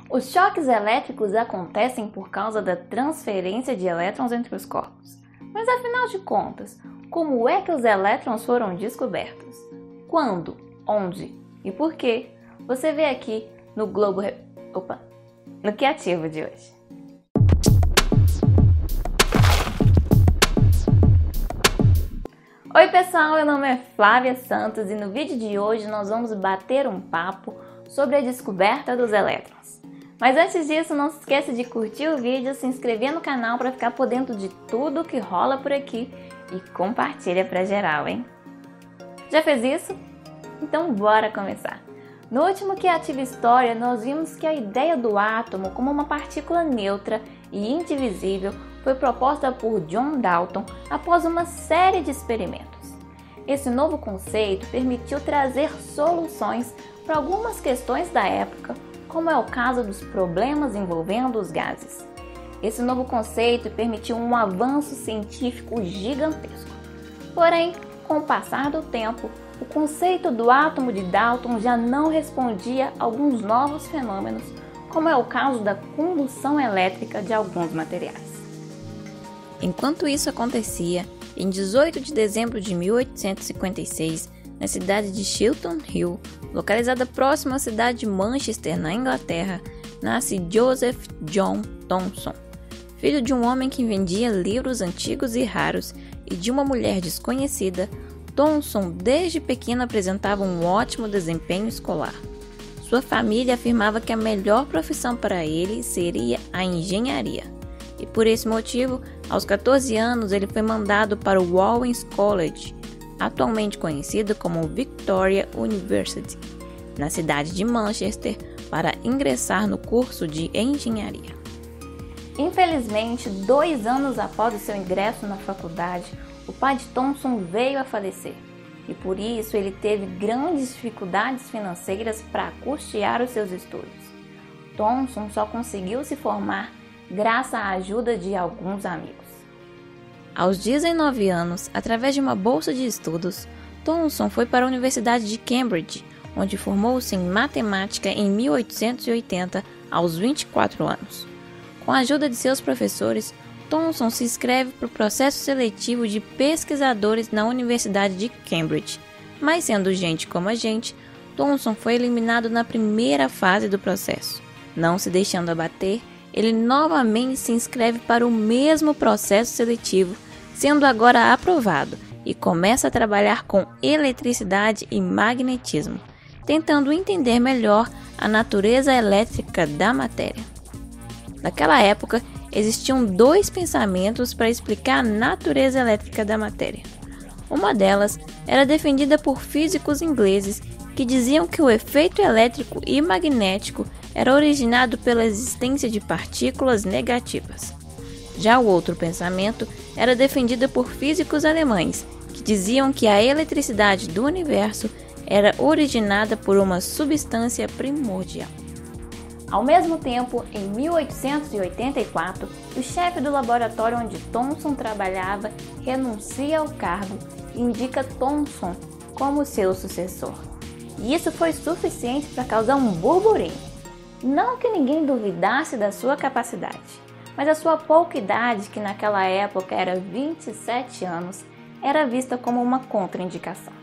Os choques elétricos acontecem por causa da transferência de elétrons entre os corpos. Mas afinal de contas, como é que os elétrons foram descobertos? Quando, onde e por quê? Você vê aqui no no Q-Ativo de hoje. Oi pessoal, meu nome é Flávia Santos e no vídeo de hoje nós vamos bater um papo sobre a descoberta dos elétrons. Mas antes disso, não se esqueça de curtir o vídeo, se inscrever no canal para ficar por dentro de tudo que rola por aqui e compartilha para geral, hein? Já fez isso? Então bora começar! No último Q-Ativo História, nós vimos que a ideia do átomo como uma partícula neutra e indivisível foi proposta por John Dalton após uma série de experimentos. Esse novo conceito permitiu trazer soluções para algumas questões da época, como é o caso dos problemas envolvendo os gases. Esse novo conceito permitiu um avanço científico gigantesco. Porém, com o passar do tempo, o conceito do átomo de Dalton já não respondia a alguns novos fenômenos, como é o caso da combustão elétrica de alguns materiais. Enquanto isso acontecia, em 18 de dezembro de 1856, na cidade de Chiltern Hill, localizada próxima à cidade de Manchester, na Inglaterra, nasce Joseph John Thomson, filho de um homem que vendia livros antigos e raros e de uma mulher desconhecida. Thomson desde pequeno apresentava um ótimo desempenho escolar. Sua família afirmava que a melhor profissão para ele seria a engenharia. E por esse motivo, aos 14 anos, ele foi mandado para o Owens College, atualmente conhecido como Victoria University, na cidade de Manchester, para ingressar no curso de engenharia. Infelizmente, 2 anos após o seu ingresso na faculdade, o pai de Thomson veio a falecer, e por isso ele teve grandes dificuldades financeiras para custear os seus estudos. Thomson só conseguiu se formar graças à ajuda de alguns amigos. Aos 19 anos, através de uma bolsa de estudos, Thomson foi para a Universidade de Cambridge, onde formou-se em matemática em 1880, aos 24 anos. Com a ajuda de seus professores, Thomson se inscreve para o processo seletivo de pesquisadores na Universidade de Cambridge, mas sendo gente como a gente, Thomson foi eliminado na primeira fase do processo. Não se deixando abater, ele novamente se inscreve para o mesmo processo seletivo, sendo agora aprovado, e começa a trabalhar com eletricidade e magnetismo, tentando entender melhor a natureza elétrica da matéria. Naquela época, existiam 2 pensamentos para explicar a natureza elétrica da matéria. Uma delas era defendida por físicos ingleses que diziam que o efeito elétrico e magnético era originado pela existência de partículas negativas. Já o outro pensamento era defendido por físicos alemães, que diziam que a eletricidade do universo era originada por uma substância primordial. Ao mesmo tempo, em 1884, o chefe do laboratório onde Thomson trabalhava renuncia ao cargo e indica Thomson como seu sucessor. E isso foi suficiente para causar um burburinho. Não que ninguém duvidasse da sua capacidade, mas a sua pouca idade, que naquela época era 27 anos, era vista como uma contraindicação.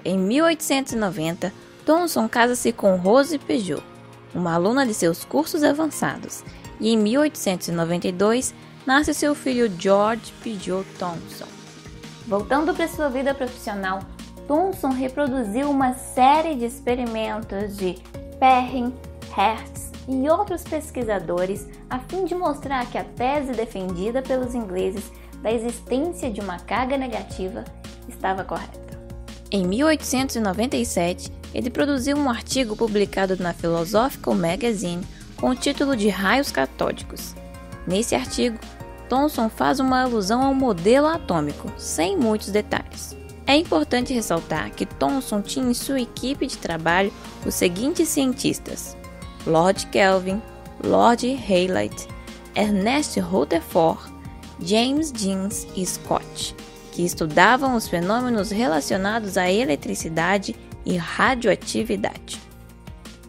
Em 1890, Thomson casa-se com Rose Peugeot, uma aluna de seus cursos avançados, e em 1892 nasce seu filho George Peugeot Thomson. Voltando para sua vida profissional, Thomson reproduziu uma série de experimentos de Perrin, Hertz e outros pesquisadores a fim de mostrar que a tese defendida pelos ingleses da existência de uma carga negativa estava correta. Em 1897, ele produziu um artigo publicado na Philosophical Magazine com o título de Raios Catódicos. Nesse artigo, Thomson faz uma alusão ao modelo atômico, sem muitos detalhes. É importante ressaltar que Thomson tinha em sua equipe de trabalho os seguintes cientistas: Lord Kelvin, Lord Rayleigh, Ernest Rutherford, James Jeans e Scott, que estudavam os fenômenos relacionados à eletricidade e radioatividade.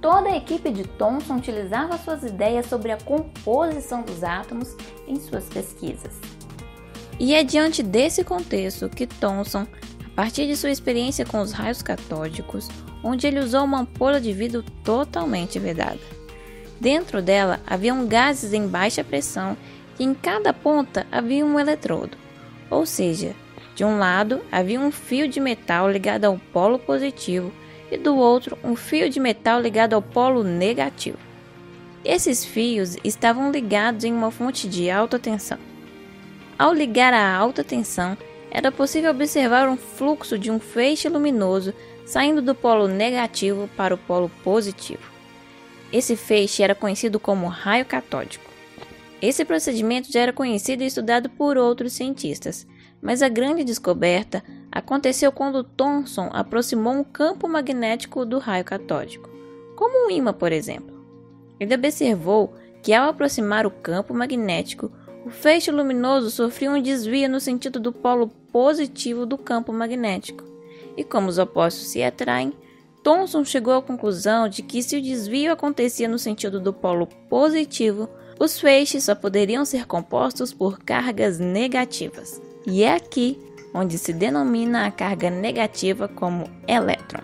Toda a equipe de Thomson utilizava suas ideias sobre a composição dos átomos em suas pesquisas. E é diante desse contexto que Thomson, a partir de sua experiência com os raios catódicos, onde ele usou uma ampola de vidro totalmente vedada. Dentro dela haviam gases em baixa pressão e em cada ponta havia um eletrodo, ou seja, de um lado havia um fio de metal ligado ao polo positivo e do outro um fio de metal ligado ao polo negativo. Esses fios estavam ligados em uma fonte de alta tensão. Ao ligar a alta tensão, era possível observar um fluxo de um feixe luminoso saindo do polo negativo para o polo positivo. Esse feixe era conhecido como raio catódico. Esse procedimento já era conhecido e estudado por outros cientistas, mas a grande descoberta aconteceu quando Thomson aproximou um campo magnético do raio catódico, como um ímã, por exemplo. Ele observou que ao aproximar o campo magnético, o feixe luminoso sofria um desvio no sentido do polo positivo do campo magnético. E como os opostos se atraem, Thomson chegou à conclusão de que se o desvio acontecia no sentido do polo positivo, os feixes só poderiam ser compostos por cargas negativas. E é aqui onde se denomina a carga negativa como elétron.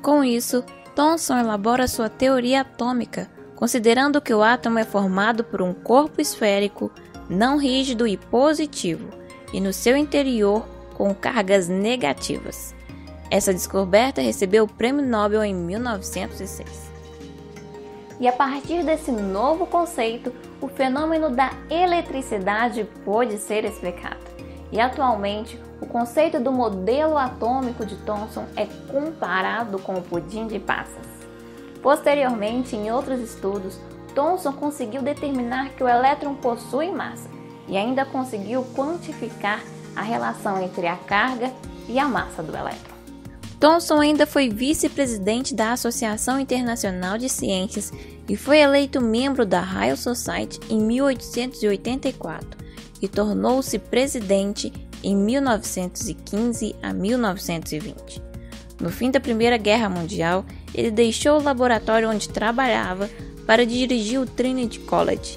Com isso, Thomson elabora sua teoria atômica, considerando que o átomo é formado por um corpo esférico, não rígido e positivo, e no seu interior com cargas negativas. Essa descoberta recebeu o Prêmio Nobel em 1906. E a partir desse novo conceito, o fenômeno da eletricidade pôde ser explicado. E atualmente, o conceito do modelo atômico de Thomson é comparado com o pudim de passas. Posteriormente, em outros estudos, Thomson conseguiu determinar que o elétron possui massa e ainda conseguiu quantificar a relação entre a carga e a massa do elétron. Thomson ainda foi vice-presidente da Associação Internacional de Ciências e foi eleito membro da Royal Society em 1884 e tornou-se presidente em 1915 a 1920. No fim da Primeira Guerra Mundial, ele deixou o laboratório onde trabalhava para dirigir o Trinity College.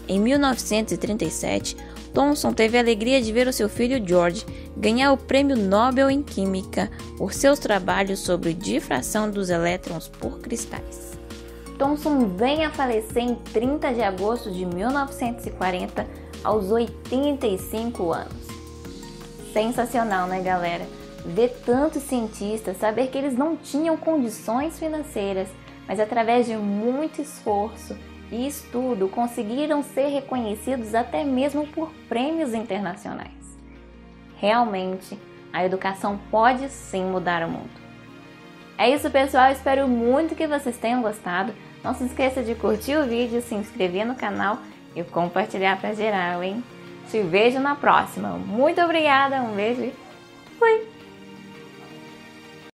Em 1937, Thomson teve a alegria de ver o seu filho George ganhar o Prêmio Nobel em Química por seus trabalhos sobre difração dos elétrons por cristais. Thomson vem a falecer em 30 de agosto de 1940, aos 85 anos. Sensacional, né, galera? Ver tantos cientistas, saber que eles não tinham condições financeiras, mas através de muito esforço e estudo conseguiram ser reconhecidos até mesmo por prêmios internacionais. Realmente, a educação pode sim mudar o mundo. É isso, pessoal, espero muito que vocês tenham gostado. Não se esqueça de curtir o vídeo, se inscrever no canal e compartilhar para geral, hein? Te vejo na próxima. Muito obrigada, um beijo e fui!